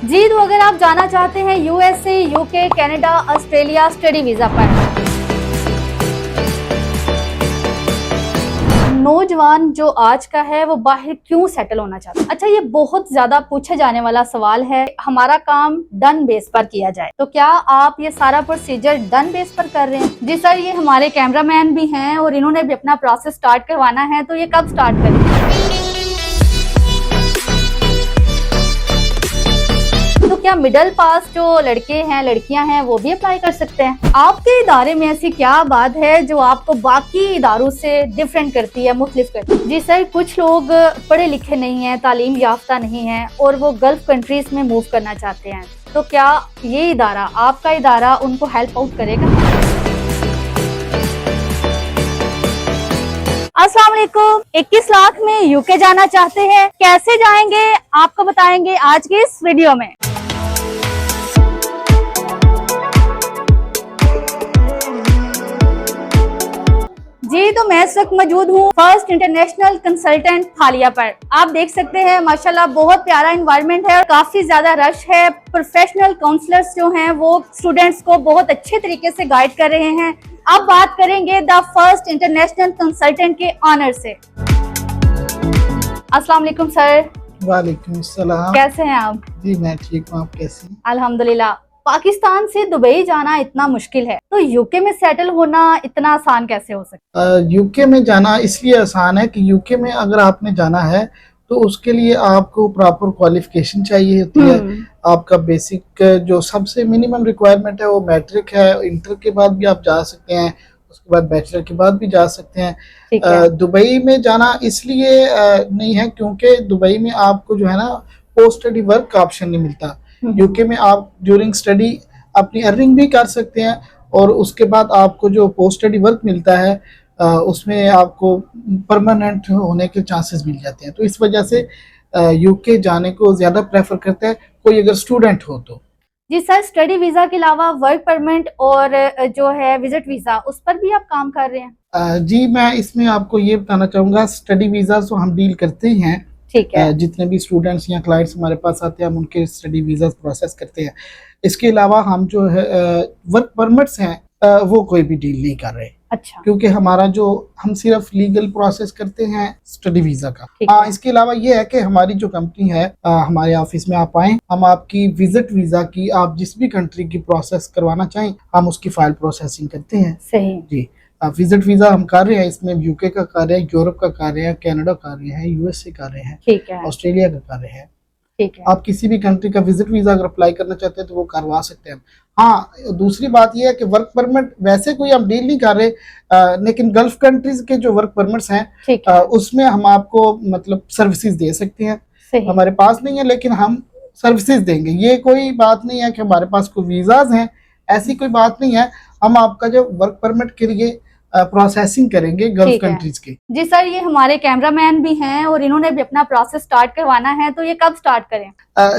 जी तो अगर आप जाना चाहते हैं USA, UK, Canada, Australia study visa पर, नौजवान जो आज का है वो बाहर क्यों सेटल होना चाहता है? अच्छा, ये बहुत ज्यादा पूछा जाने वाला सवाल है। हमारा काम डन बेस पर किया जाए, तो क्या आप ये सारा प्रोसीजर डन बेस पर कर रहे हैं? जी सर, ये हमारे कैमरामैन भी हैं और इन्होंने भी अपना प्रोसेस स्टार्ट करवाना है, तो ये कब स्टार्ट करेंगे? तो क्या मिडिल पास जो लड़के हैं, लड़कियां हैं, वो भी अप्लाई कर सकते हैं? आपके इदारे में ऐसी क्या बात है जो आपको बाकी इदारों से डिफरेंट करती है, मुख्तलिफ करती है? जी सर, कुछ लोग पढ़े लिखे नहीं हैं, तालीम याफ्ता नहीं हैं और वो गल्फ कंट्रीज में मूव करना चाहते हैं, तो क्या ये इदारा, आपका इदारा, उनको हेल्प आउट करेगा? अस्सलाम वालेकुम। 21 लाख में यूके जाना चाहते हैं, कैसे जाएंगे आपको बताएंगे आज की इस वीडियो में। जी तो मैं इस वक्त मौजूद हूँ फर्स्ट इंटरनेशनल कंसल्टेंट थालिया पर। आप देख सकते हैं माशाल्लाह बहुत प्यारा एनवायरनमेंट है, काफी ज्यादा रश है। प्रोफेशनल काउंसलर्स जो हैं वो स्टूडेंट्स को बहुत अच्छे तरीके से गाइड कर रहे हैं। अब बात करेंगे द फर्स्ट इंटरनेशनल कंसल्टेंट के ऑनर से। अस्सलाम वालेकुम सर। वालेकुम सलाम। कैसे हैं आप? जी मैं ठीक हूँ, आप कैसी हैं? अल्हम्दुलिल्लाह। पाकिस्तान से दुबई जाना इतना मुश्किल है, तो यूके में सेटल होना इतना आसान कैसे हो सकता है? यूके में जाना इसलिए आसान है कि यूके में अगर आपने जाना है तो उसके लिए आपको प्रॉपर क्वालिफिकेशन चाहिए होती है। आपका बेसिक जो सबसे मिनिमम रिक्वायरमेंट है वो मैट्रिक है। इंटर के बाद भी आप जा सकते हैं, उसके बाद बैचलर के बाद भी जा सकते हैं। दुबई में जाना इसलिए नहीं है क्योंकि दुबई में आपको जो है ना पोस्ट स्टडी वर्क का ऑप्शन नहीं मिलता। यूके में आप ड्यूरिंग स्टडी अपनी अर्निंग भी कर सकते हैं और उसके बाद आपको जो पोस्ट स्टडी वर्क मिलता है उसमें आपको परमानेंट होने के चांसेस मिल जाते हैं। तो इस वजह से यूके जाने को ज़्यादा प्रेफर करते हैं कोई अगर स्टूडेंट हो तो। जी सर, स्टडी वीजा के अलावा वर्क परमिट और जो है विजिट वीजा, उस पर भी आप काम कर रहे हैं? जी मैं इसमें आपको ये बताना चाहूँगा, स्टडी वीज़ा तो हम डील करते ही हैं। ठीक है। जितने भी स्टूडेंट्स या क्लाइंट्स हमारे पास आते हैं हम उनके स्टडी वीज़ा प्रोसेस करते हैं। इसके अलावा हम जो है वर्क परमिट्स हैं वो कोई भी डील नहीं कर रहे। अच्छा। क्योंकि हमारा जो हम सिर्फ लीगल प्रोसेस करते हैं स्टडी वीज़ा का। इसके अलावा ये है कि हमारी जो कंपनी है हमारे ऑफिस में आप आएँ, हम आपकी विजिट वीज़ा की आप जिस भी कंट्री की प्रोसेस करवाना चाहें हम उसकी फाइल प्रोसेसिंग करते हैं। सही जी। विजिट वीजा हम कर रहे हैं, इसमें यूके का कर रहे हैं, यूरोप का कर रहे हैं, कनाडा कर रहे हैं, यूएसए कर रहे हैं, ठीक है, ऑस्ट्रेलिया का कर रहे हैं। ठीक है। आप किसी भी कंट्री का विजिट वीजा अगर अप्लाई करना चाहते हैं तो वो करवा सकते हैं। हाँ, दूसरी बात ये है कि वर्क परमिट वैसे कोई हम डील नहीं कर रहे, लेकिन गल्फ कंट्रीज के जो वर्क परमिट्स हैं उसमें हम आपको मतलब सर्विसेज दे सकते हैं। हमारे पास नहीं है लेकिन हम सर्विसेज देंगे। ये कोई बात नहीं है कि हमारे पास कोई वीजाज हैं, ऐसी कोई बात नहीं है। हम आपका जो वर्क परमिट के लिए प्रोसेसिंग करेंगे गल्फ कंट्रीज के। जी सर, ये हमारे कैमरामैन भी हैं और इन्होंने भी अपना प्रोसेस स्टार्ट करवाना है, तो ये कब स्टार्ट करें?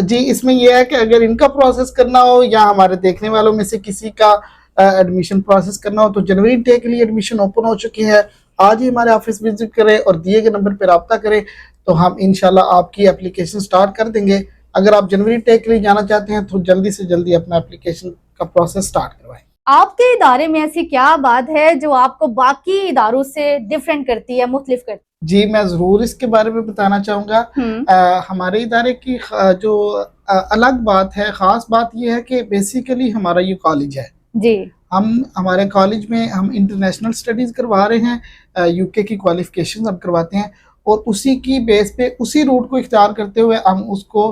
जी इसमें यह है कि अगर इनका प्रोसेस करना हो या हमारे देखने वालों में से किसी का एडमिशन प्रोसेस करना हो तो जनवरी इंटेक के लिए एडमिशन ओपन हो चुकी है। आज ही हमारे ऑफिस विजिट करें और दिए गए नंबर पर रब्ता करें तो हम इंशाल्लाह आपकी एप्लीकेशन स्टार्ट कर देंगे। अगर आप जनवरी इंटेक के लिए जाना चाहते हैं तो जल्दी से जल्दी अपना एप्लीकेशन का प्रोसेस स्टार्ट करवाएं। आपके इदारे में ऐसी क्या बात है जो आपको बाकी इदारों से डिफरेंट करती है, मुख्तलिफ करती है? जी मैं जरूर इसके बारे में बताना चाहूँगा। हमारे इदारे की जो अलग बात है, खास बात यह है कि बेसिकली हमारा ये कॉलेज है। जी। हम हमारे कॉलेज में हम इंटरनेशनल स्टडीज करवा रहे हैं, यूके की क्वालिफिकेशन हम करवाते हैं और उसी की बेस पे उसी रूट को इख्तियार करते हुए हम उसको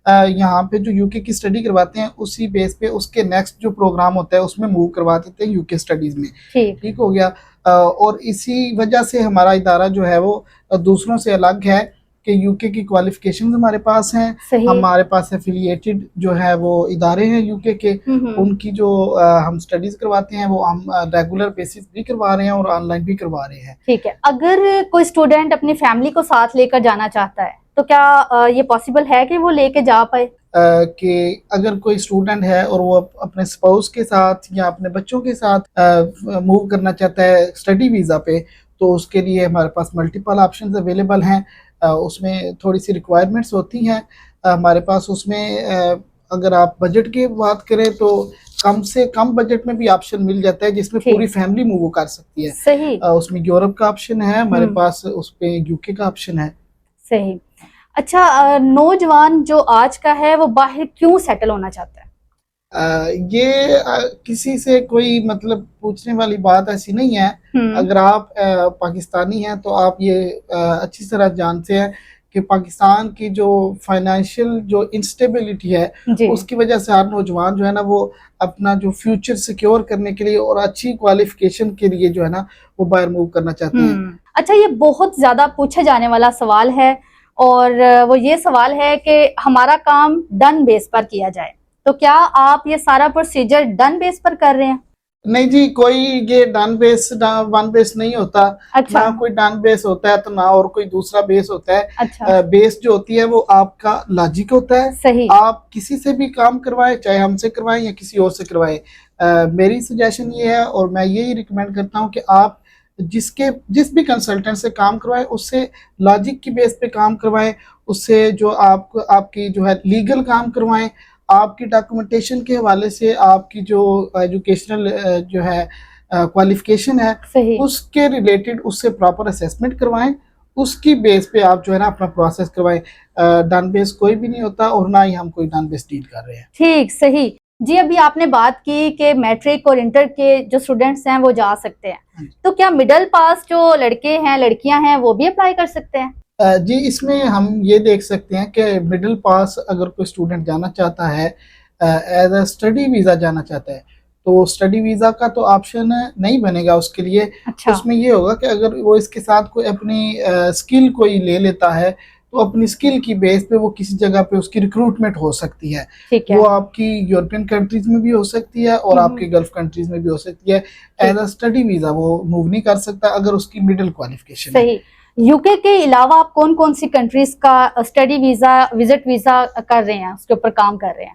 यहाँ पे जो यूके की स्टडी करवाते हैं उसी बेस पे उसके नेक्स्ट जो प्रोग्राम होता है उसमें मूव करवा देते हैं यूके स्टडीज में। ठीक हो गया। और इसी वजह से हमारा इदारा जो है वो दूसरों से अलग है कि यूके की क्वालिफिकेशन हमारे पास हैं। हमारे पास एफिलिएटेड जो है वो इदारे हैं यूके के, उनकी जो हम स्टडीज करवाते हैं वो हम रेगुलर बेसिस भी करवा रहे हैं और ऑनलाइन भी करवा रहे हैं। ठीक है। अगर कोई स्टूडेंट अपनी फैमिली को साथ लेकर जाना चाहता है तो क्या ये पॉसिबल है कि वो लेके जा पाए? कि अगर कोई स्टूडेंट है और वो अपने स्पाउस के साथ या अपने बच्चों के साथ मूव करना चाहता है स्टडी वीज़ा पे तो उसके लिए हमारे पास मल्टीपल ऑप्शंस अवेलेबल हैं। उसमें थोड़ी सी रिक्वायरमेंट्स होती हैं हमारे पास। उसमें अगर आप बजट की बात करें तो कम से कम बजट में भी ऑप्शन मिल जाता है जिसमें ठीक। पूरी फैमिली मूव कर सकती है। सही। उसमें यूरोप का ऑप्शन है हमारे पास, उस पे यूके का ऑप्शन है। सही। अच्छा, नौजवान जो आज का है वो बाहर क्यों सेटल होना चाहता है? किसी से कोई मतलब पूछने वाली बात ऐसी नहीं है। अगर आप पाकिस्तानी हैं तो आप ये अच्छी तरह जानते हैं कि पाकिस्तान की जो फाइनेंशियल जो इंस्टेबिलिटी है जी। उसकी वजह से हर नौजवान जो है ना वो अपना जो फ्यूचर सिक्योर करने के लिए और अच्छी क्वालिफिकेशन के लिए जो है ना वो बाहर मूव करना चाहते हैं। अच्छा, ये बहुत ज्यादा पूछा जाने वाला सवाल है और वो ये सवाल है कि हमारा काम डन बेस पर किया जाए, तो क्या आप ये सारा प्रोसीजर डन बेस पर कर रहे हैं? नहीं जी, कोई ये डन बेस वन बेस नहीं होता। अच्छा। ना कोई डन बेस होता है तो ना और कोई दूसरा बेस होता है। अच्छा। बेस जो होती है वो आपका लॉजिक होता है। सही। आप किसी से भी काम करवाएं, चाहे हमसे करवाएं या किसी और से करवाएं, मेरी सजेशन ये है और मैं यही रिकमेंड करता हूं कि आप जिस भी कंसल्टेंट से काम करवाएं उससे लॉजिक की बेस पे काम करवाएं, उससे जो आपकी जो है लीगल काम करवाएं, आपकी डॉक्यूमेंटेशन के हवाले से आपकी जो एजुकेशनल जो है क्वालिफिकेशन है सही। उसके रिलेटेड उससे प्रॉपर असेसमेंट करवाएं, उसकी बेस पे आप जो है ना अपना प्रोसेस करवाएं। डन बेस कोई भी नहीं होता और ना ही हम कोई डन बेस डील कर रहे हैं। ठीक। सही जी। अभी आपने बात की कि मैट्रिक और इंटर के जो स्टूडेंट्स हैं वो जा सकते हैं, तो क्या मिडिल पास जो लड़के हैं लड़कियां हैं वो भी अप्लाई कर सकते हैं? जी, इसमें हम ये देख सकते हैं कि मिडिल पास अगर कोई स्टूडेंट जाना चाहता है एज अ स्टडी वीज़ा जाना चाहता है तो स्टडी वीज़ा का तो ऑप्शन नहीं बनेगा उसके लिए। अच्छा। उसमें ये होगा कि अगर वो इसके साथ कोई अपनी स्किल कोई ले लेता है तो अपनी स्किल की बेस पे वो किसी जगह पे उसकी रिक्रूटमेंट हो सकती है। ठीक है। वो आपकी यूरोपियन कंट्रीज में भी हो सकती है और आपके गल्फ कंट्रीज में भी हो सकती है। एज अ स्टडी वीज़ा वो मूव नहीं कर सकता अगर उसकी मिडिल क्वालिफिकेशन है। सही। यूके के अलावा आप कौन कौन सी कंट्रीज का स्टडी वीजा, विजिट वीजा कर रहे हैं, उसके ऊपर काम कर रहे हैं?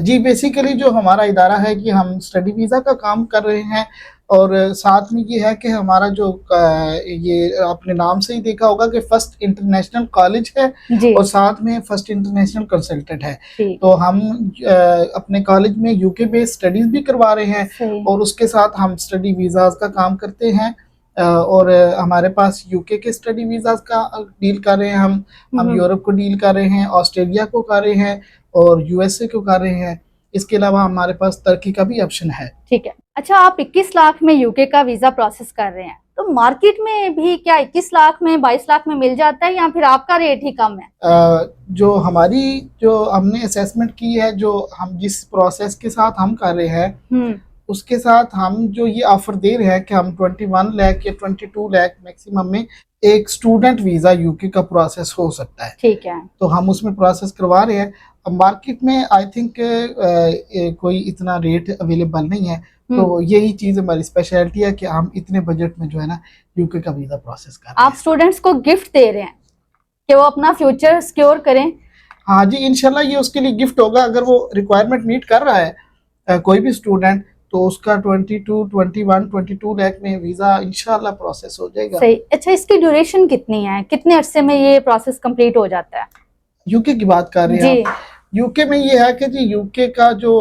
जी, बेसिकली जो हमारा इदारा है कि हम स्टडी वीज़ा का काम कर रहे हैं और साथ में ये है कि हमारा जो ये आपने नाम से ही देखा होगा कि फर्स्ट इंटरनेशनल कॉलेज है जी। और साथ में फर्स्ट इंटरनेशनल कंसल्टेंट है। ठीक। तो हम अपने कॉलेज में यूके बेस्ड स्टडीज भी करवा रहे हैं और उसके साथ हम स्टडी वीज़ाज का काम करते हैं और हमारे पास यूके के स्टडी वीज़ाज का डील कर रहे हैं, हम यूरोप को डील कर रहे हैं, ऑस्ट्रेलिया को कर रहे हैं और यूएसए को कर रहे हैं। इसके अलावा हमारे पास टर्की का भी ऑप्शन है। ठीक है। अच्छा, आप 21 लाख में यूके का वीजा प्रोसेस कर रहे हैं, तो मार्केट में भी क्या 21 लाख में 22 लाख में मिल जाता है या फिर आपका रेट ही कम है? जो हमने असेसमेंट की है, जो हम जिस प्रोसेस के साथ हम कर रहे हैं उसके साथ हम जो ये ऑफर दे रहे हैं कि हम 21 लाख या 22 लाख मैक्सिमम में एक स्टूडेंट वीजा यूके का प्रोसेस हो सकता है। ठीक है। तो हम उसमें प्रोसेस करवा रहे हैं। अब मार्केट में आई थिंक कोई इतना रेट अवेलेबल नहीं है, तो यही चीज हमारी स्पेशलिटी है कि हम इतने बजट में जो है ना यूके का वीजा प्रोसेस कर रहे हैं। आप स्टूडेंट्स को गिफ्ट दे रहे हैं कि वो अपना फ्यूचर सिक्योर करें? हाँ जी, इंशाल्लाह ये उसके लिए गिफ्ट होगा। अगर वो रिक्वायरमेंट मीट कर रहा है कोई भी स्टूडेंट तो उसका 22 लाख में वीजा इंशाल्लाह प्रोसेस हो जाएगा। सही। अच्छा, इसकी ड्यूरेशन कितनी है, कितने अरसे में ये प्रोसेस कंप्लीट हो जाता है? यूके की बात कर रहे हैं आप? यूके में ये है कि जी यूके का जो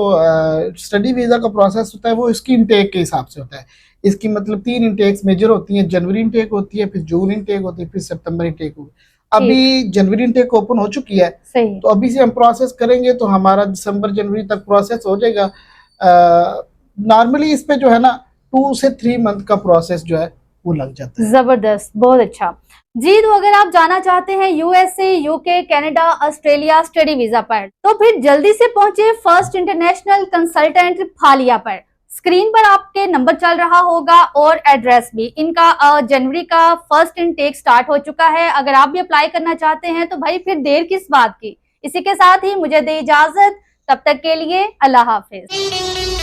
स्टडी वीजा का प्रोसेस होता है वो इसकी इंटेक के हिसाब से होता है। इसकी मतलब 3 इंटेक्स मेजर होती हैं। जनवरी इंटेक होती है, फिर जून इंटेक होती है, फिर सितंबर इंटेक होती है। अभी जनवरी इंटेक ओपन हो चुकी है। सही। तो अभी से हम प्रोसेस करेंगे तो हमारा दिसंबर जनवरी तक प्रोसेस हो जाएगा। नॉर्मली इस पे जो है ना 2 से 3 मंथ का प्रोसेस जो है वो लग जाता है। जबरदस्त, बहुत अच्छा जी। तो अगर आप जाना चाहते हैं USA, UK, Canada, Australia study visa पर, तो फिर जल्दी से पहुंचे फर्स्ट इंटरनेशनल कंसल्टेंट फालिया पर। स्क्रीन पर आपके नंबर चल रहा होगा और एड्रेस भी। इनका जनवरी का फर्स्ट इनटेक स्टार्ट हो चुका है। अगर आप भी अप्लाई करना चाहते हैं तो भाई फिर देर किस बात की। इसी के साथ ही मुझे दे इजाजत, तब तक के लिए अल्लाह हाफिज।